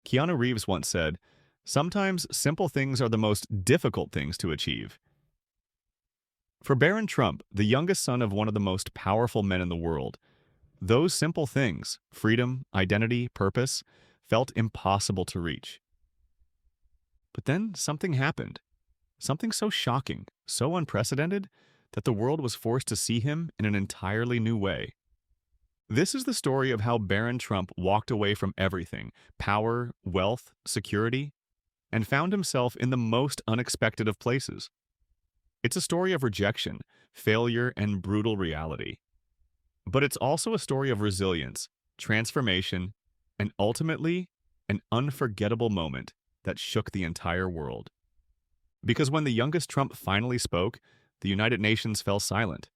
Keanu Reeves once said, "Sometimes simple things are the most difficult things to achieve." For Barron Trump, the youngest son of one of the most powerful men in the world, those simple things, freedom, identity, purpose, felt impossible to reach. But then something happened. Something so shocking, so unprecedented, that the world was forced to see him in an entirely new way. This is the story of how Barron Trump walked away from everything, power, wealth, security, and found himself in the most unexpected of places. It's a story of rejection, failure, and brutal reality. But it's also a story of resilience, transformation, and ultimately, an unforgettable moment that shook the entire world. Because when the youngest Trump finally spoke, the United Nations fell silent.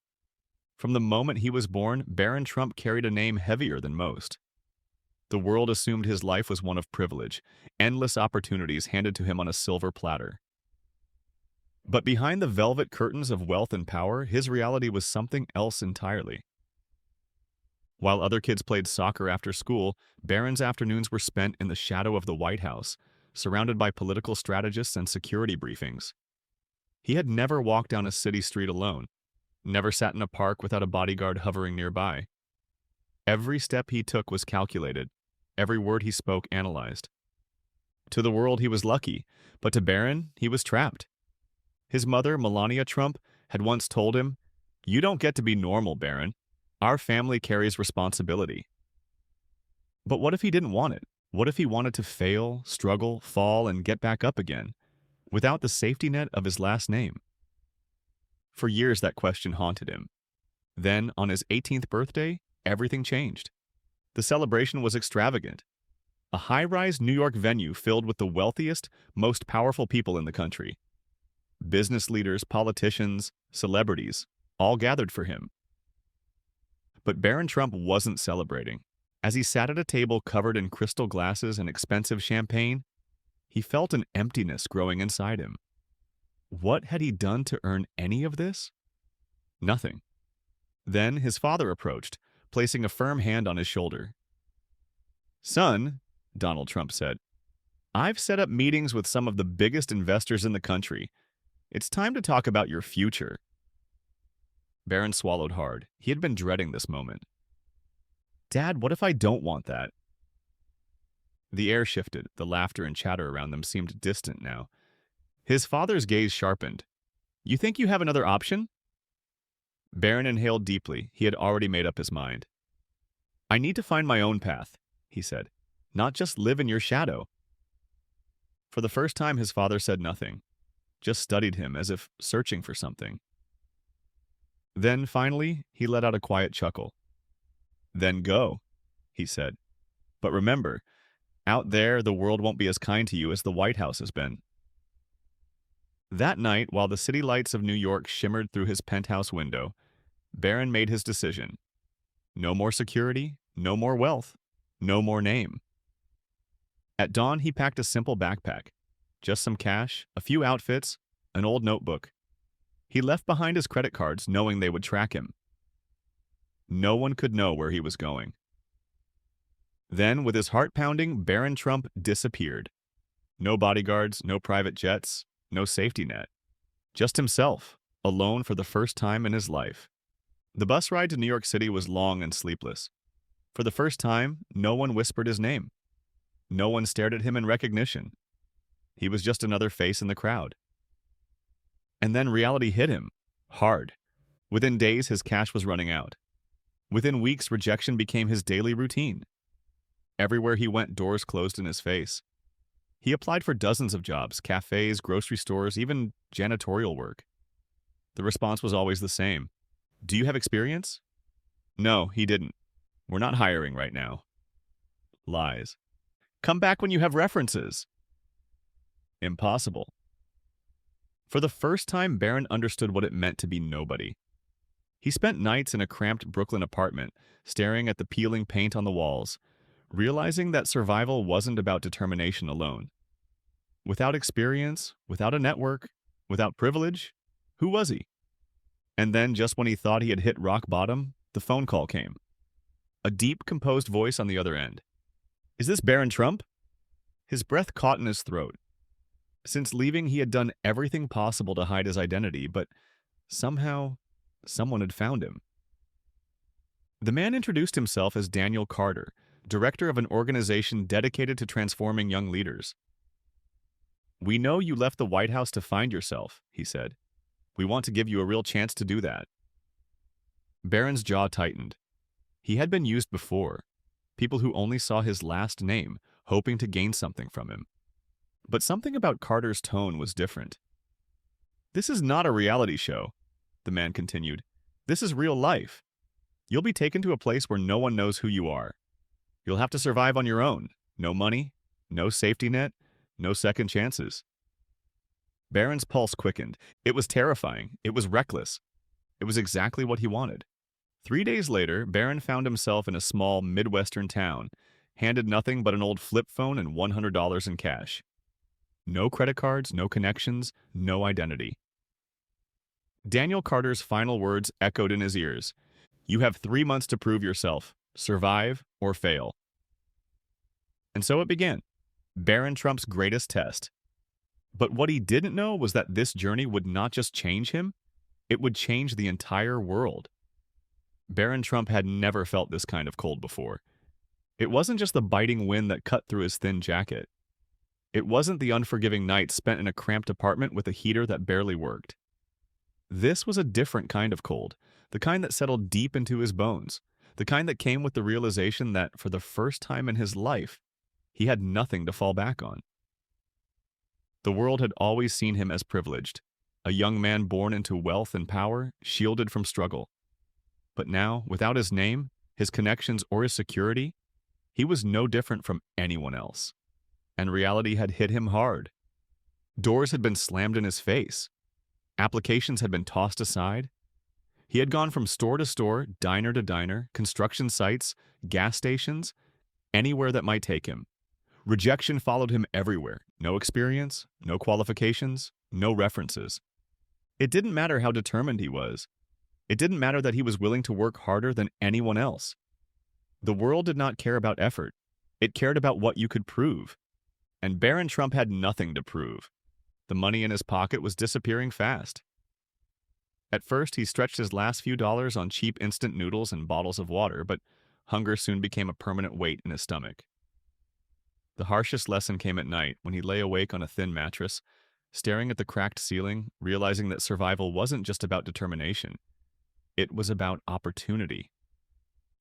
From the moment he was born, Barron Trump carried a name heavier than most. The world assumed his life was one of privilege, endless opportunities handed to him on a silver platter. But behind the velvet curtains of wealth and power, his reality was something else entirely. While other kids played soccer after school, Barron's afternoons were spent in the shadow of the White House, surrounded by political strategists and security briefings. He had never walked down a city street alone, never sat in a park without a bodyguard hovering nearby. Every step he took was calculated, every word he spoke analyzed. To the world he was lucky, but to Barron he was trapped. His mother, Melania Trump, had once told him, "You don't get to be normal, Barron. Our family carries responsibility." But what if he didn't want it? What if he wanted to fail, struggle, fall, and get back up again, without the safety net of his last name? For years that question haunted him. Then, on his 18th birthday, everything changed. The celebration was extravagant. A high-rise New York venue filled with the wealthiest, most powerful people in the country. Business leaders, politicians, celebrities, all gathered for him. But Barron Trump wasn't celebrating. As he sat at a table covered in crystal glasses and expensive champagne, he felt an emptiness growing inside him. What had he done to earn any of this? Nothing. Then his father approached, placing a firm hand on his shoulder. "Son," Donald Trump said, "I've set up meetings with some of the biggest investors in the country. It's time to talk about your future." Barron swallowed hard. He had been dreading this moment. "Dad, what if I don't want that?" The air shifted. The laughter and chatter around them seemed distant now. His father's gaze sharpened. "You think you have another option?" Barron inhaled deeply. He had already made up his mind. "I need to find my own path," he said, "not just live in your shadow." For the first time, his father said nothing, just studied him as if searching for something. Then, finally, he let out a quiet chuckle. "Then go," he said. "But remember, out there the world won't be as kind to you as the White House has been." That night, while the city lights of New York shimmered through his penthouse window, Barron made his decision. No more security, no more wealth, no more name. At dawn, he packed a simple backpack, just some cash, a few outfits, an old notebook. He left behind his credit cards, knowing they would track him. No one could know where he was going. Then, with his heart pounding, Barron Trump disappeared. No bodyguards, no private jets, no safety net. Just himself, alone for the first time in his life. The bus ride to New York City was long and sleepless. For the first time, no one whispered his name. No one stared at him in recognition. He was just another face in the crowd. And then reality hit him, hard. Within days, his cash was running out. Within weeks, rejection became his daily routine. Everywhere he went, doors closed in his face. He applied for dozens of jobs, cafes, grocery stores, even janitorial work. The response was always the same. "Do you have experience?" "No, he didn't. We're not hiring right now." Lies. "Come back when you have references." Impossible. For the first time, Barron understood what it meant to be nobody. He spent nights in a cramped Brooklyn apartment, staring at the peeling paint on the walls, realizing that survival wasn't about determination alone. Without experience, without a network, without privilege, who was he? And then, just when he thought he had hit rock bottom, the phone call came. A deep, composed voice on the other end. "Is this Barron Trump?" His breath caught in his throat. Since leaving, he had done everything possible to hide his identity, but somehow, someone had found him. The man introduced himself as Daniel Carter, director of an organization dedicated to transforming young leaders. "We know you left the White House to find yourself," he said. "We want to give you a real chance to do that." Barron's jaw tightened. He had been used before. People who only saw his last name, hoping to gain something from him. But something about Carter's tone was different. "This is not a reality show," the man continued. "This is real life. You'll be taken to a place where no one knows who you are. You'll have to survive on your own. No money, no safety net, no second chances." Barron's pulse quickened. It was terrifying. It was reckless. It was exactly what he wanted. 3 days later, Barron found himself in a small Midwestern town, handed nothing but an old flip phone and $100 in cash. No credit cards, no connections, no identity. Daniel Carter's final words echoed in his ears. "You have 3 months to prove yourself. Survive or fail." And so it began. Barron Trump's greatest test. But what he didn't know was that this journey would not just change him, it would change the entire world. Barron Trump had never felt this kind of cold before. It wasn't just the biting wind that cut through his thin jacket. It wasn't the unforgiving nights spent in a cramped apartment with a heater that barely worked. This was a different kind of cold, the kind that settled deep into his bones, the kind that came with the realization that, for the first time in his life, he had nothing to fall back on. The world had always seen him as privileged, a young man born into wealth and power, shielded from struggle. But now, without his name, his connections, or his security, he was no different from anyone else. And reality had hit him hard. Doors had been slammed in his face. Applications had been tossed aside. He had gone from store to store, diner to diner, construction sites, gas stations, anywhere that might take him. Rejection followed him everywhere. No experience, no qualifications, no references. It didn't matter how determined he was. It didn't matter that he was willing to work harder than anyone else. The world did not care about effort. It cared about what you could prove. And Barron Trump had nothing to prove. The money in his pocket was disappearing fast. At first, he stretched his last few dollars on cheap instant noodles and bottles of water, but hunger soon became a permanent weight in his stomach. The harshest lesson came at night when he lay awake on a thin mattress, staring at the cracked ceiling, realizing that survival wasn't just about determination. It was about opportunity.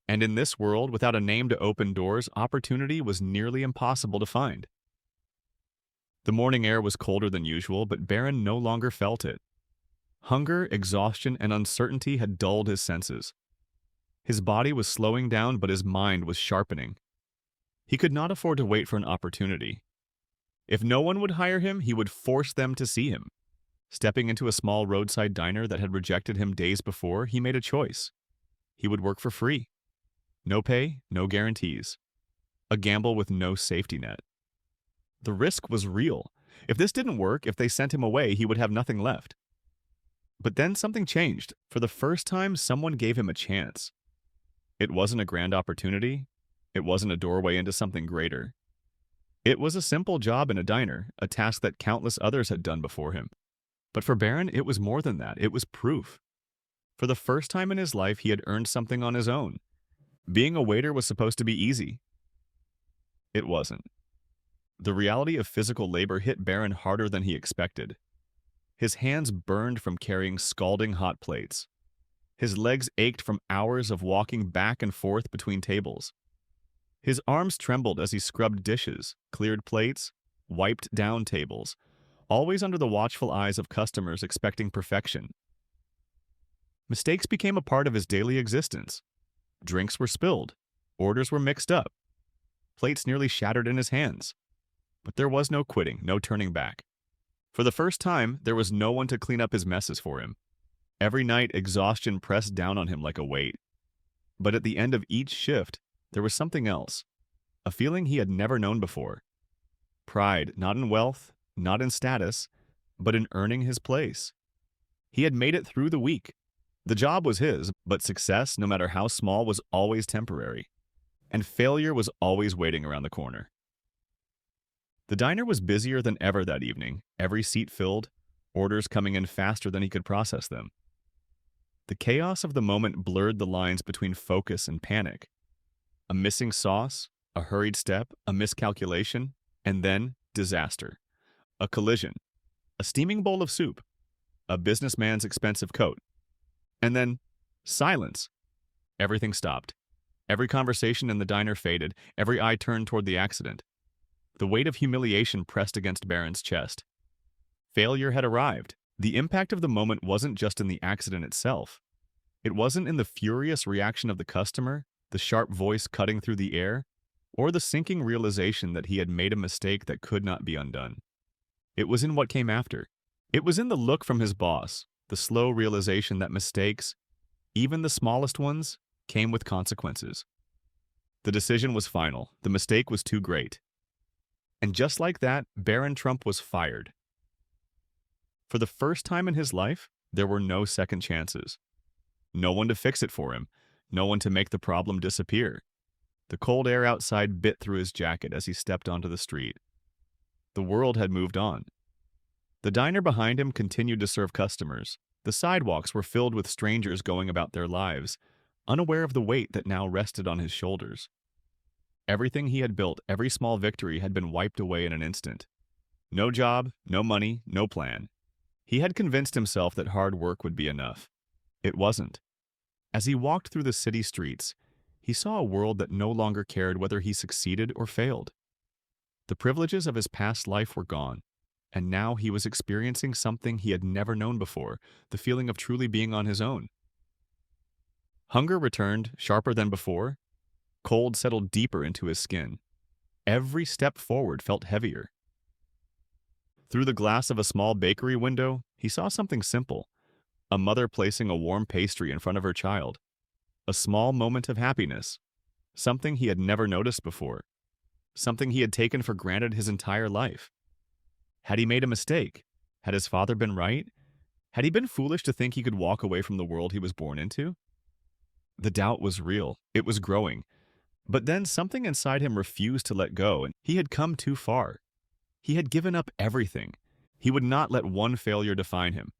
And in this world, without a name to open doors, opportunity was nearly impossible to find. The morning air was colder than usual, but Barron no longer felt it. Hunger, exhaustion, and uncertainty had dulled his senses. His body was slowing down, but his mind was sharpening. He could not afford to wait for an opportunity. If no one would hire him, he would force them to see him. Stepping into a small roadside diner that had rejected him days before, he made a choice. He would work for free. No pay, no guarantees. A gamble with no safety net. The risk was real. If this didn't work, if they sent him away, he would have nothing left. But then something changed. For the first time, someone gave him a chance. It wasn't a grand opportunity. It wasn't a doorway into something greater. It was a simple job in a diner, a task that countless others had done before him. But for Barron, it was more than that. It was proof. For the first time in his life, he had earned something on his own. Being a waiter was supposed to be easy. It wasn't. The reality of physical labor hit Barron harder than he expected. His hands burned from carrying scalding hot plates. His legs ached from hours of walking back and forth between tables. His arms trembled as he scrubbed dishes, cleared plates, wiped down tables, always under the watchful eyes of customers expecting perfection. Mistakes became a part of his daily existence. Drinks were spilled. Orders were mixed up. Plates nearly shattered in his hands. But there was no quitting, no turning back. For the first time, there was no one to clean up his messes for him. Every night, exhaustion pressed down on him like a weight. But at the end of each shift, there was something else, a feeling he had never known before. Pride, not in wealth, not in status, but in earning his place. He had made it through the week. The job was his, but success, no matter how small, was always temporary. And failure was always waiting around the corner. The diner was busier than ever that evening, every seat filled, orders coming in faster than he could process them. The chaos of the moment blurred the lines between focus and panic. A missing sauce, a hurried step, a miscalculation, and then disaster. A collision, a steaming bowl of soup, a businessman's expensive coat, and then silence. Everything stopped. Every conversation in the diner faded, every eye turned toward the accident. The weight of humiliation pressed against Barron's chest. Failure had arrived. The impact of the moment wasn't just in the accident itself. It wasn't in the furious reaction of the customer, the sharp voice cutting through the air, or the sinking realization that he had made a mistake that could not be undone. It was in what came after. It was in the look from his boss, the slow realization that mistakes, even the smallest ones, came with consequences. The decision was final. The mistake was too great. And just like that, Barron Trump was fired. For the first time in his life, there were no second chances. No one to fix it for him, no one to make the problem disappear. The cold air outside bit through his jacket as he stepped onto the street. The world had moved on. The diner behind him continued to serve customers. The sidewalks were filled with strangers going about their lives, unaware of the weight that now rested on his shoulders. Everything he had built, every small victory, had been wiped away in an instant. No job, no money, no plan. He had convinced himself that hard work would be enough. It wasn't. As he walked through the city streets, he saw a world that no longer cared whether he succeeded or failed. The privileges of his past life were gone, and now he was experiencing something he had never known before, the feeling of truly being on his own. Hunger returned, sharper than before. Cold settled deeper into his skin. Every step forward felt heavier. Through the glass of a small bakery window, he saw something simple. A mother placing a warm pastry in front of her child. A small moment of happiness. Something he had never noticed before. Something he had taken for granted his entire life. Had he made a mistake? Had his father been right? Had he been foolish to think he could walk away from the world he was born into? The doubt was real. It was growing. But then something inside him refused to let go, and he had come too far. He had given up everything. He would not let one failure define him.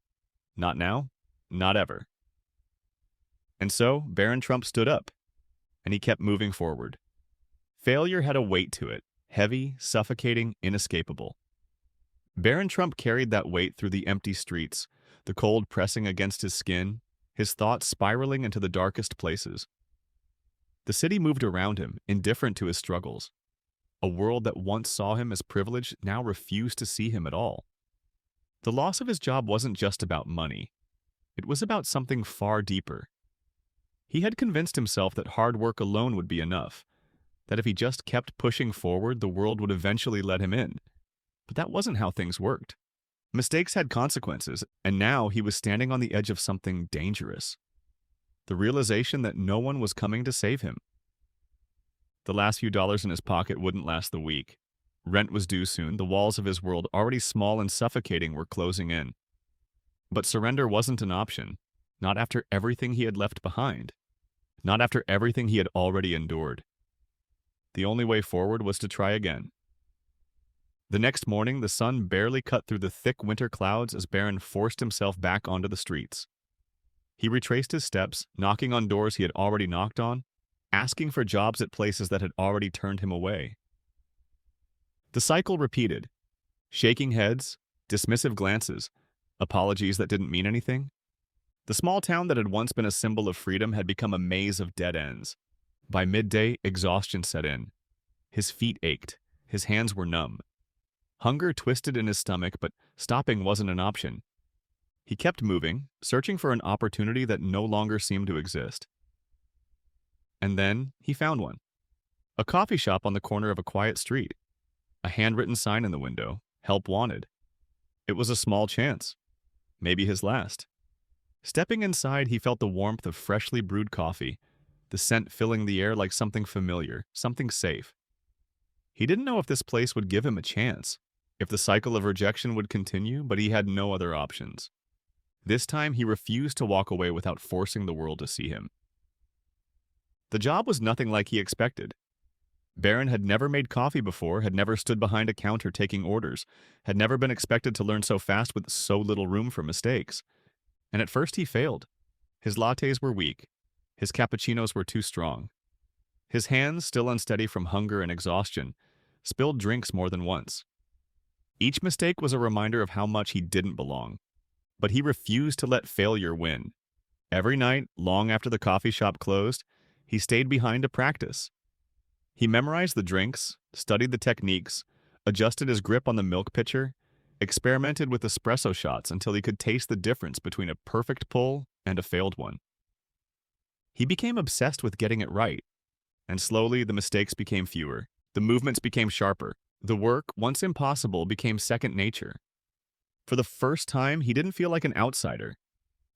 Not now, not ever. And so, Barron Trump stood up, and he kept moving forward. Failure had a weight to it, heavy, suffocating, inescapable. Barron Trump carried that weight through the empty streets, the cold pressing against his skin, his thoughts spiraling into the darkest places. The city moved around him, indifferent to his struggles. A world that once saw him as privileged now refused to see him at all. The loss of his job wasn't just about money. It was about something far deeper. He had convinced himself that hard work alone would be enough, that if he just kept pushing forward, the world would eventually let him in. But that wasn't how things worked. Mistakes had consequences, and now he was standing on the edge of something dangerous. The realization that no one was coming to save him. The last few dollars in his pocket wouldn't last the week. Rent was due soon. The walls of his world, already small and suffocating, were closing in. But surrender wasn't an option. Not after everything he had left behind. Not after everything he had already endured. The only way forward was to try again. The next morning, the sun barely cut through the thick winter clouds as Barron forced himself back onto the streets. He retraced his steps, knocking on doors he had already knocked on, asking for jobs at places that had already turned him away. The cycle repeated. Shaking heads, dismissive glances, apologies that didn't mean anything. The small town that had once been a symbol of freedom had become a maze of dead ends. By midday, exhaustion set in. His feet ached. His hands were numb. Hunger twisted in his stomach, but stopping wasn't an option. He kept moving, searching for an opportunity that no longer seemed to exist. And then he found one. A coffee shop on the corner of a quiet street. A handwritten sign in the window, help wanted. It was a small chance. Maybe his last. Stepping inside, he felt the warmth of freshly brewed coffee, the scent filling the air like something familiar, something safe. He didn't know if this place would give him a chance, if the cycle of rejection would continue, but he had no other options. This time, he refused to walk away without forcing the world to see him. The job was nothing like he expected. Barron had never made coffee before, had never stood behind a counter taking orders, had never been expected to learn so fast with so little room for mistakes. And at first he failed. His lattes were weak. His cappuccinos were too strong. His hands, still unsteady from hunger and exhaustion, spilled drinks more than once. Each mistake was a reminder of how much he didn't belong. But he refused to let failure win. Every night, long after the coffee shop closed, he stayed behind to practice. He memorized the drinks, studied the techniques, adjusted his grip on the milk pitcher, experimented with espresso shots until he could taste the difference between a perfect pull and a failed one. He became obsessed with getting it right, and slowly the mistakes became fewer, the movements became sharper, the work, once impossible, became second nature. For the first time, he didn't feel like an outsider.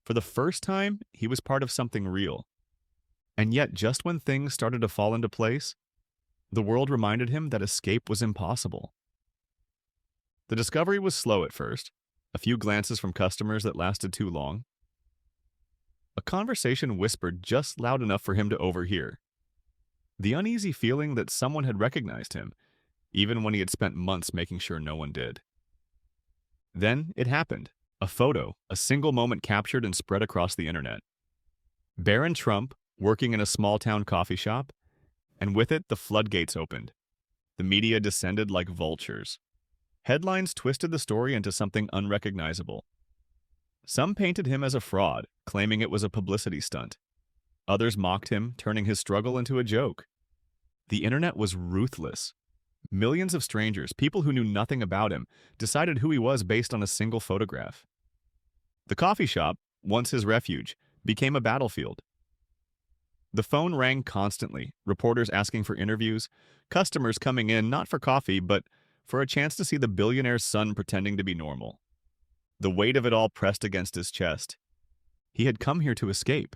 For the first time, he was part of something real. And yet, just when things started to fall into place, the world reminded him that escape was impossible. The discovery was slow at first, a few glances from customers that lasted too long. A conversation whispered just loud enough for him to overhear. The uneasy feeling that someone had recognized him, even when he had spent months making sure no one did. Then it happened. A photo, a single moment captured and spread across the internet. Barron Trump, working in a small-town coffee shop, and with it the floodgates opened. The media descended like vultures. Headlines twisted the story into something unrecognizable. Some painted him as a fraud, claiming it was a publicity stunt. Others mocked him, turning his struggle into a joke. The internet was ruthless. Millions of strangers, people who knew nothing about him, decided who he was based on a single photograph. The coffee shop, once his refuge, became a battlefield. The phone rang constantly, reporters asking for interviews, customers coming in not for coffee, but for a chance to see the billionaire's son pretending to be normal. The weight of it all pressed against his chest. He had come here to escape.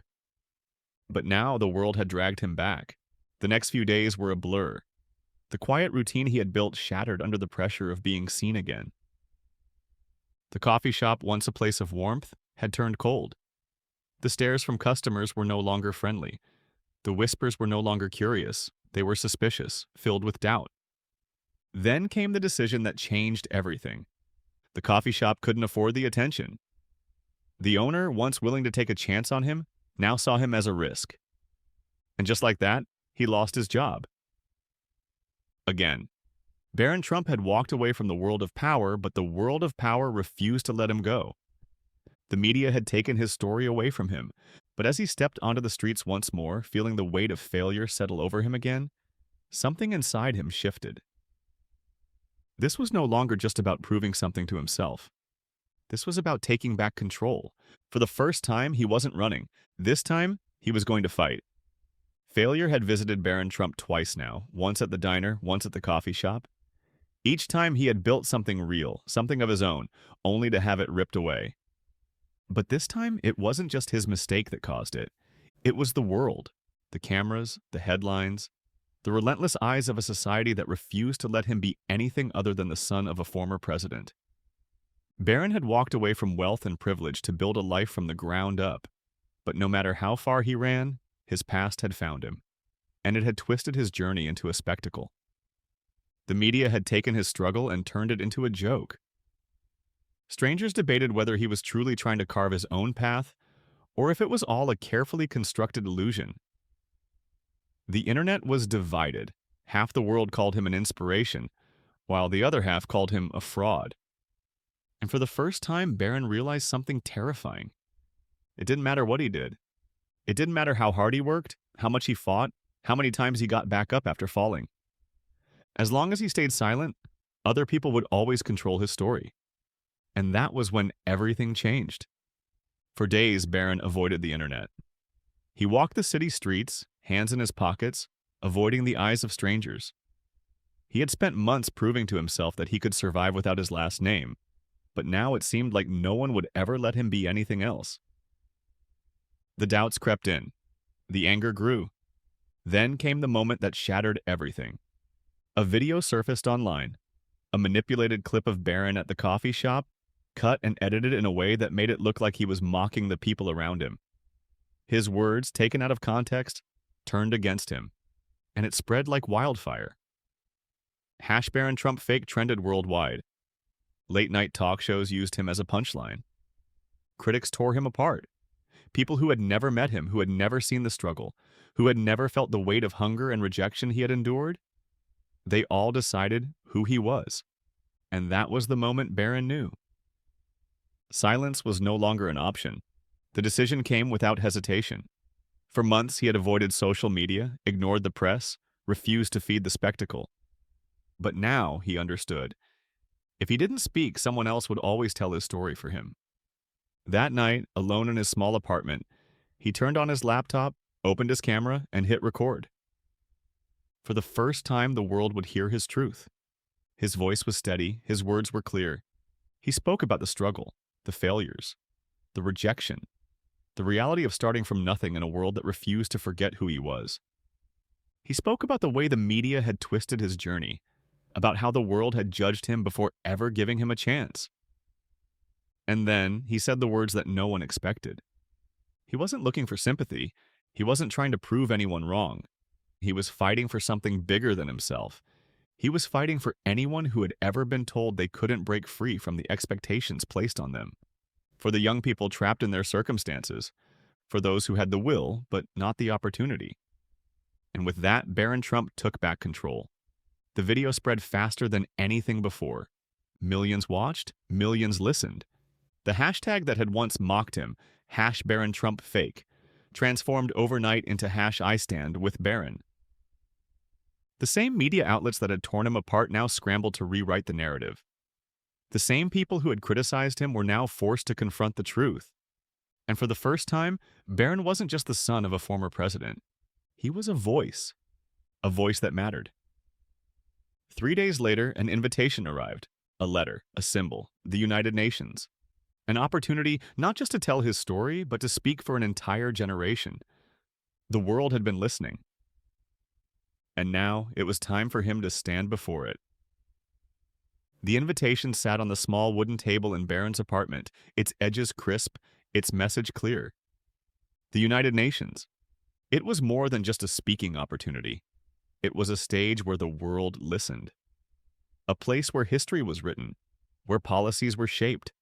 But now the world had dragged him back. The next few days were a blur. The quiet routine he had built shattered under the pressure of being seen again. The coffee shop, once a place of warmth, had turned cold. The stares from customers were no longer friendly. The whispers were no longer curious. They were suspicious, filled with doubt. Then came the decision that changed everything. The coffee shop couldn't afford the attention. The owner, once willing to take a chance on him, now saw him as a risk. And just like that, he lost his job. Again, Barron Trump had walked away from the world of power, but the world of power refused to let him go. The media had taken his story away from him, but as he stepped onto the streets once more, feeling the weight of failure settle over him again, something inside him shifted. This was no longer just about proving something to himself. This was about taking back control. For the first time, he wasn't running. This time, he was going to fight. Failure had visited Barron Trump twice now, once at the diner, once at the coffee shop. Each time he had built something real, something of his own, only to have it ripped away. But this time, it wasn't just his mistake that caused it. It was the world, the cameras, the headlines, the relentless eyes of a society that refused to let him be anything other than the son of a former president. Barron had walked away from wealth and privilege to build a life from the ground up. But no matter how far he ran, his past had found him, and it had twisted his journey into a spectacle. The media had taken his struggle and turned it into a joke. Strangers debated whether he was truly trying to carve his own path, or if it was all a carefully constructed illusion. The internet was divided. Half the world called him an inspiration, while the other half called him a fraud. And for the first time, Barron realized something terrifying. It didn't matter what he did. It didn't matter how hard he worked, how much he fought, how many times he got back up after falling. As long as he stayed silent, other people would always control his story. And that was when everything changed. For days, Barron avoided the internet. He walked the city streets, hands in his pockets, avoiding the eyes of strangers. He had spent months proving to himself that he could survive without his last name, but now it seemed like no one would ever let him be anything else. The doubts crept in. The anger grew. Then came the moment that shattered everything. A video surfaced online, a manipulated clip of Barron at the coffee shop, cut and edited in a way that made it look like he was mocking the people around him. His words, taken out of context, turned against him. and it spread like wildfire. Barron Trump fake trended worldwide. Late-night talk shows used him as a punchline. Critics tore him apart. People who had never met him, who had never seen the struggle, who had never felt the weight of hunger and rejection he had endured, they all decided who he was. And that was the moment Barron knew. Silence was no longer an option. The decision came without hesitation. For months, he had avoided social media, ignored the press, refused to feed the spectacle. But now he understood. If he didn't speak, someone else would always tell his story for him. That night, alone in his small apartment, he turned on his laptop, opened his camera, and hit record. For the first time, the world would hear his truth. His voice was steady, his words were clear. He spoke about the struggle, the failures, the rejection, the reality of starting from nothing in a world that refused to forget who he was. He spoke about the way the media had twisted his journey, about how the world had judged him before ever giving him a chance. And then he said the words that no one expected. He wasn't looking for sympathy. He wasn't trying to prove anyone wrong. He was fighting for something bigger than himself. He was fighting for anyone who had ever been told they couldn't break free from the expectations placed on them. For the young people trapped in their circumstances. For those who had the will, but not the opportunity. And with that, Barron Trump took back control. The video spread faster than anything before. Millions watched, millions listened. The hashtag that had once mocked him, #BarronTrumpFake, transformed overnight into #IStandWithBarron. The same media outlets that had torn him apart now scrambled to rewrite the narrative. The same people who had criticized him were now forced to confront the truth. And for the first time, Barron wasn't just the son of a former president. He was a voice that mattered. 3 days later, an invitation arrived, a letter, a symbol, the United Nations. An opportunity not just to tell his story, but to speak for an entire generation. The world had been listening. And now it was time for him to stand before it. The invitation sat on the small wooden table in Barron's apartment, its edges crisp, its message clear. The United Nations. It was more than just a speaking opportunity. It was a stage where the world listened. A place where history was written, where policies were shaped,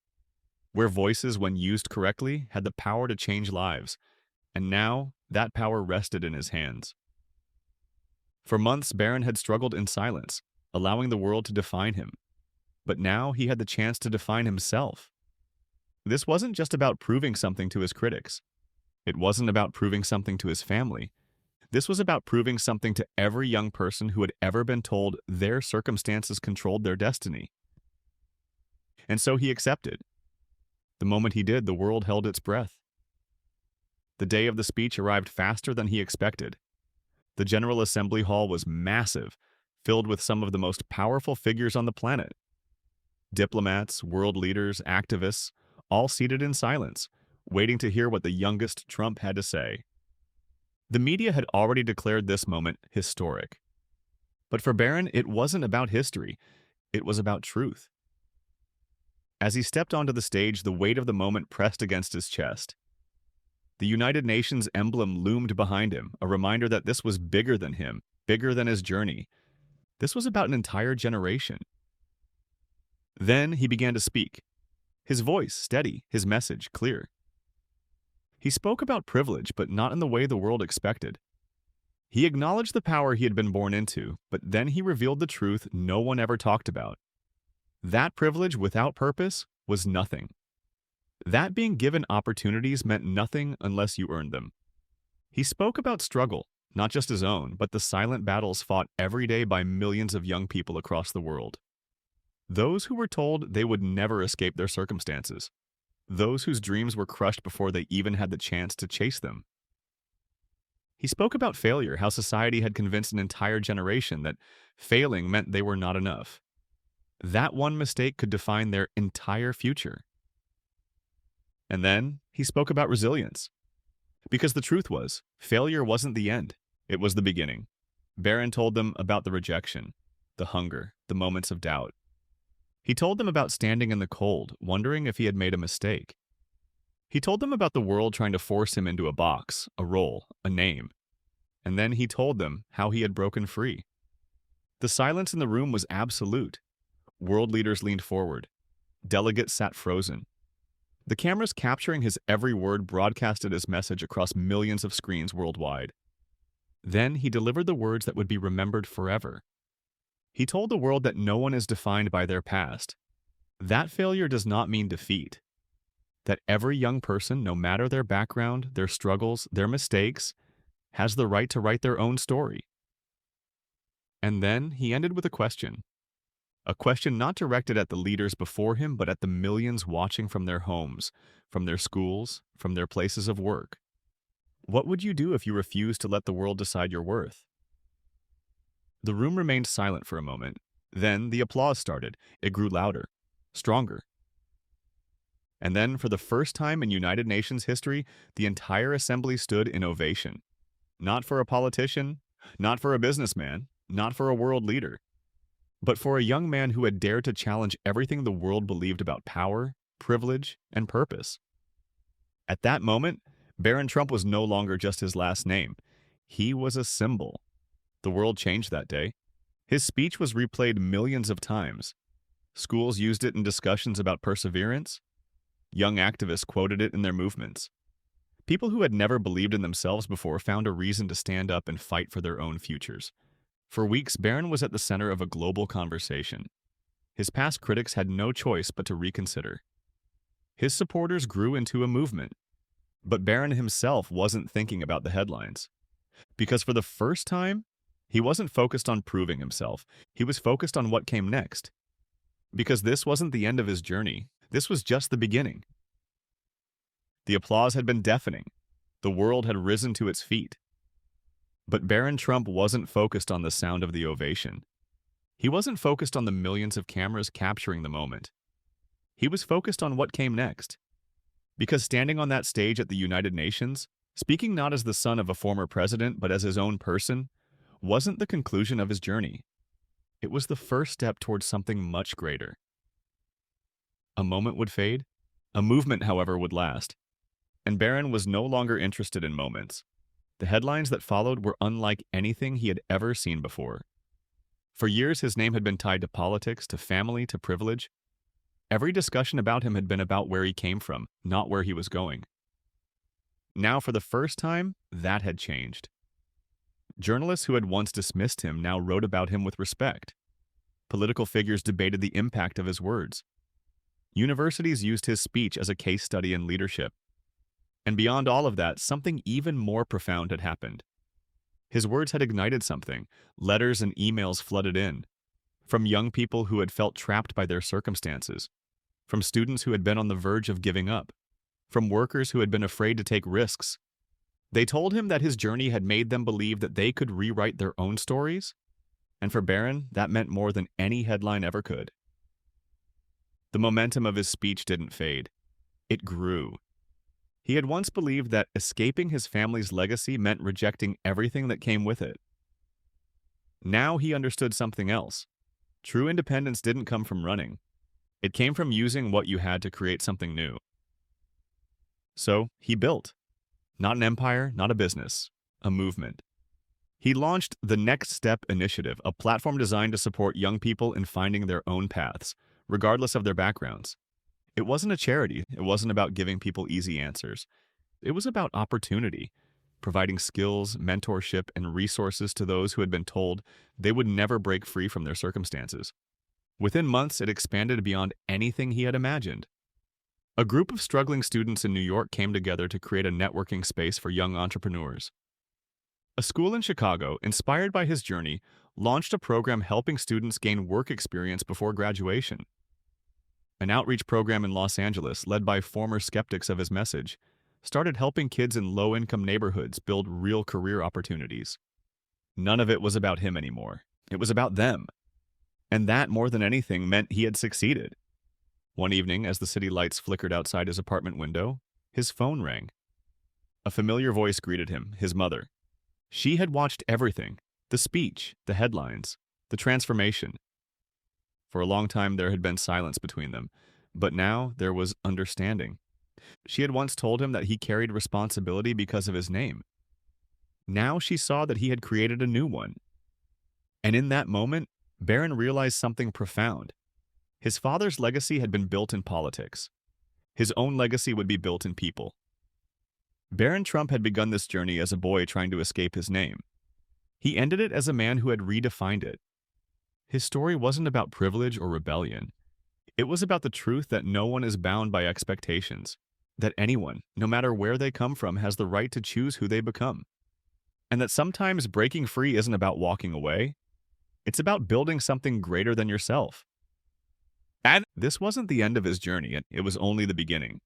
where voices, when used correctly, had the power to change lives. And now, that power rested in his hands. For months, Barron had struggled in silence, allowing the world to define him. But now he had the chance to define himself. This wasn't just about proving something to his critics. It wasn't about proving something to his family. This was about proving something to every young person who had ever been told their circumstances controlled their destiny. And so he accepted. The moment he did, the world held its breath. The day of the speech arrived faster than he expected. The General Assembly Hall was massive, filled with some of the most powerful figures on the planet. Diplomats, world leaders, activists, all seated in silence, waiting to hear what the youngest Trump had to say. The media had already declared this moment historic. But for Barron, it wasn't about history. It was about truth. As he stepped onto the stage, the weight of the moment pressed against his chest. The United Nations emblem loomed behind him, a reminder that this was bigger than him, bigger than his journey. This was about an entire generation. Then he began to speak. His voice steady, his message clear. He spoke about privilege, but not in the way the world expected. He acknowledged the power he had been born into, but then he revealed the truth no one ever talked about. That privilege without purpose was nothing. That being given opportunities meant nothing unless you earned them. He spoke about struggle, not just his own, but the silent battles fought every day by millions of young people across the world. Those who were told they would never escape their circumstances. Those whose dreams were crushed before they even had the chance to chase them. He spoke about failure, how society had convinced an entire generation that failing meant they were not enough. That one mistake could define their entire future. And then he spoke about resilience. Because the truth was, failure wasn't the end, it was the beginning. Barron told them about the rejection, the hunger, the moments of doubt. He told them about standing in the cold, wondering if he had made a mistake. He told them about the world trying to force him into a box, a role, a name. and then he told them how he had broken free. The silence in the room was absolute. World leaders leaned forward. Delegates sat frozen. The cameras capturing his every word broadcasted his message across millions of screens worldwide. Then he delivered the words that would be remembered forever. He told the world that no one is defined by their past. That failure does not mean defeat. That every young person, no matter their background, their struggles, their mistakes, has the right to write their own story. And then he ended with a question. A question not directed at the leaders before him, but at the millions watching from their homes, from their schools, from their places of work. What would you do if you refused to let the world decide your worth? The room remained silent for a moment. Then the applause started. It grew louder, stronger. And then, for the first time in United Nations history, the entire assembly stood in ovation. Not for a politician, not for a businessman, not for a world leader, but for a young man who had dared to challenge everything the world believed about power, privilege, and purpose. At that moment, Barron Trump was no longer just his last name. He was a symbol. The world changed that day. His speech was replayed millions of times. Schools used it in discussions about perseverance. Young activists quoted it in their movements. People who had never believed in themselves before found a reason to stand up and fight for their own futures. For weeks, Barron was at the center of a global conversation. His past critics had no choice but to reconsider. His supporters grew into a movement. But Barron himself wasn't thinking about the headlines. Because for the first time, he wasn't focused on proving himself. He was focused on what came next. Because this wasn't the end of his journey. This was just the beginning. The applause had been deafening. The world had risen to its feet. But Barron Trump wasn't focused on the sound of the ovation. He wasn't focused on the millions of cameras capturing the moment. He was focused on what came next. Because standing on that stage at the United Nations, speaking not as the son of a former president but as his own person, wasn't the conclusion of his journey. It was the first step towards something much greater. A moment would fade. A movement, however, would last. And Barron was no longer interested in moments. The headlines that followed were unlike anything he had ever seen before. For years, his name had been tied to politics, to family, to privilege. Every discussion about him had been about where he came from, not where he was going. Now, for the first time, that had changed. Journalists who had once dismissed him now wrote about him with respect. Political figures debated the impact of his words. Universities used his speech as a case study in leadership. And beyond all of that, something even more profound had happened. His words had ignited something. Letters and emails flooded in. From young people who had felt trapped by their circumstances. From students who had been on the verge of giving up. From workers who had been afraid to take risks. They told him that his journey had made them believe that they could rewrite their own stories. And for Barron, that meant more than any headline ever could. The momentum of his speech didn't fade. It grew. He had once believed that escaping his family's legacy meant rejecting everything that came with it. Now he understood something else. True independence didn't come from running. It came from using what you had to create something new. So he built. Not an empire, not a business, a movement. He launched the Next Step Initiative, a platform designed to support young people in finding their own paths, regardless of their backgrounds. It wasn't a charity. It wasn't about giving people easy answers. It was about opportunity, providing skills, mentorship, and resources to those who had been told they would never break free from their circumstances. Within months, it expanded beyond anything he had imagined. A group of struggling students in New York came together to create a networking space for young entrepreneurs. A school in Chicago, inspired by his journey, launched a program helping students gain work experience before graduation. An outreach program in Los Angeles, led by former skeptics of his message, started helping kids in low-income neighborhoods build real career opportunities. None of it was about him anymore. It was about them. And that, more than anything, meant he had succeeded. One evening, as the city lights flickered outside his apartment window, his phone rang. A familiar voice greeted him, his mother. She had watched everything, the speech, the headlines, the transformation. For a long time, there had been silence between them, but now there was understanding. She had once told him that he carried responsibility because of his name. Now she saw that he had created a new one. And in that moment, Barron realized something profound. His father's legacy had been built in politics. His own legacy would be built in people. Barron Trump had begun this journey as a boy trying to escape his name. He ended it as a man who had redefined it. His story wasn't about privilege or rebellion. It was about the truth that no one is bound by expectations, that anyone, no matter where they come from, has the right to choose who they become. And that sometimes breaking free isn't about walking away. It's about building something greater than yourself. And this wasn't the end of his journey, it was only the beginning.